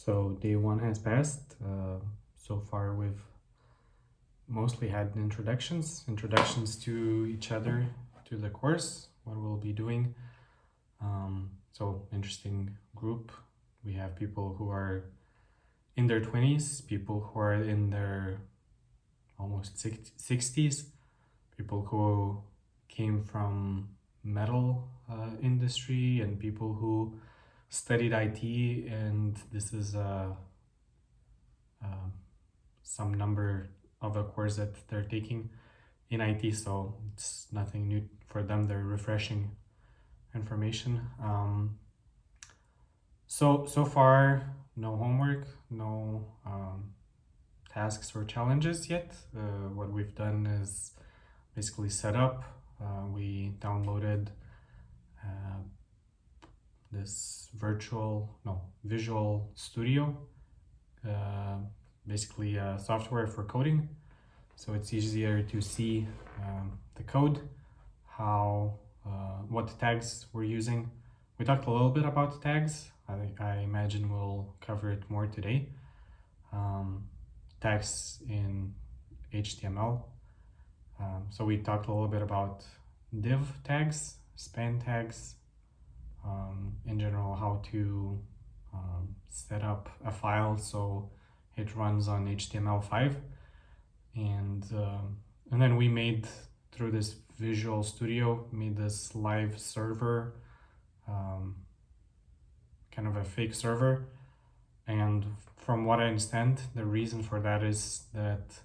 So day one has passed. So far we've mostly had introductions to each other, to the course, what we'll be doing. So interesting group. We have people who are in their 20s, people who are in their almost 60s, people who came from metal industry, and people who studied IT, and this is some number of a course that they're taking in IT, so it's nothing new for them. They're refreshing information. So far, no homework, no tasks or challenges yet. What we've done is basically set up. We downloaded this Visual Studio, basically software for coding. So it's easier to see the code, what tags we're using. We talked a little bit about tags. I imagine we'll cover it more today. Tags in HTML. So we talked a little bit about div tags, span tags, in general, how to set up a file so it runs on HTML5, and then we made, through this Visual Studio, made this live server, kind of a fake server. And from what I understand, the reason for that is that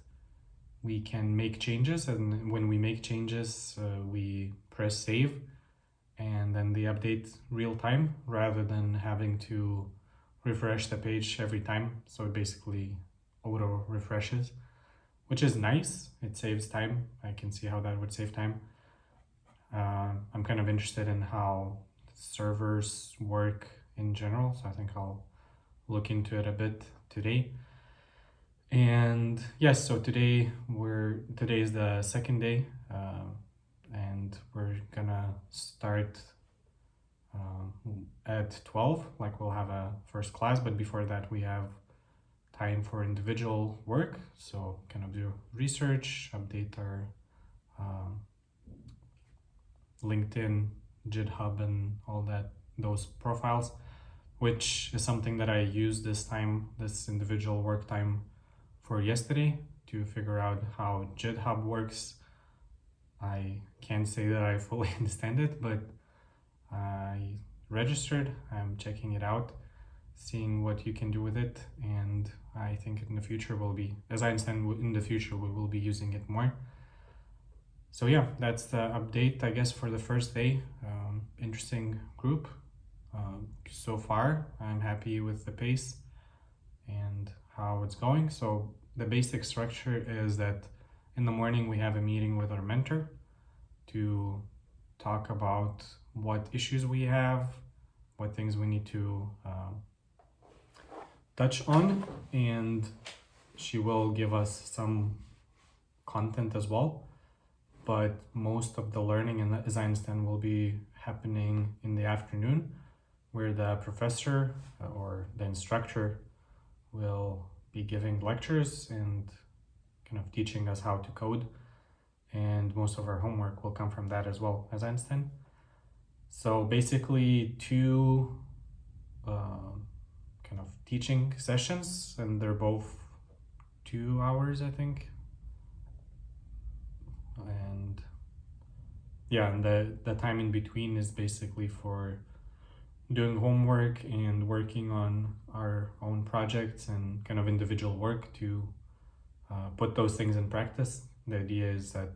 we can make changes, and when we make changes, we press save, and then they update real time rather than having to refresh the page every time. So it basically auto refreshes, which is nice. It saves time. I can see how that would save time. I'm kind of interested in how servers work in general, so I think I'll look into it a bit today. And yes, so today is the second day, and we're gonna start at 12, like we'll have a first class, but before that we have time for individual work. So kind of do research, update our LinkedIn, GitHub, and all those profiles, which is something that I used this individual work time for yesterday, to figure out how GitHub works. I can't say that I fully understand it, but I registered, I'm checking it out, seeing what you can do with it, and I think in the future as I understand, in the future we will be using it more. So yeah, that's the update, I guess, for the first day. Interesting group. So far, I'm happy with the pace and how it's going. So the basic structure is that in the morning we have a meeting with our mentor to talk about what issues we have, what things we need to touch on, and she will give us some content as well. But most of the learning, and as I understand, will be happening in the afternoon, where the professor or the instructor will be giving lectures and kind of teaching us how to code, and most of our homework will come from that as well, as I understand. So basically two kind of teaching sessions, and they're both 2 hours, I think. And yeah, and the time in between is basically for doing homework and working on our own projects and kind of individual work to put those things in practice. The idea is that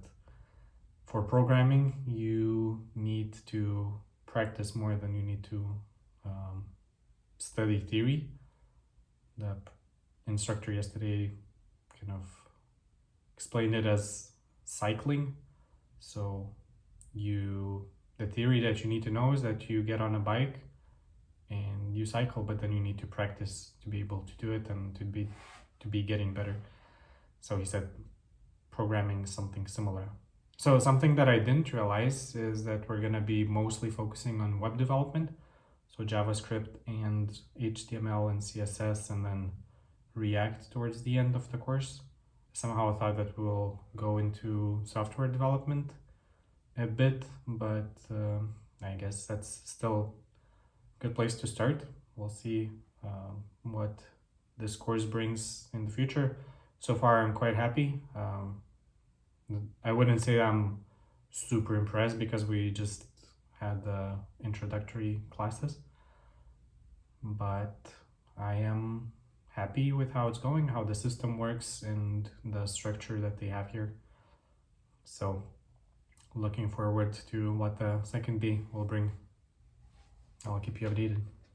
for programming, you need to practice more than you need to study theory. The instructor yesterday kind of explained it as cycling. So the theory that you need to know is that you get on a bike and you cycle, but then you need to practice to be able to do it and to be getting better. So he said programming is something similar. So something that I didn't realize is that we're gonna be mostly focusing on web development. So JavaScript and HTML and CSS, and then React towards the end of the course. Somehow I thought that we'll go into software development a bit, but I guess that's still a good place to start. We'll see what this course brings in the future. So far, I'm quite happy. I wouldn't say I'm super impressed because we just had the introductory classes, but I am happy with how it's going, how the system works, and the structure that they have here. So looking forward to what the second day will bring. I'll keep you updated.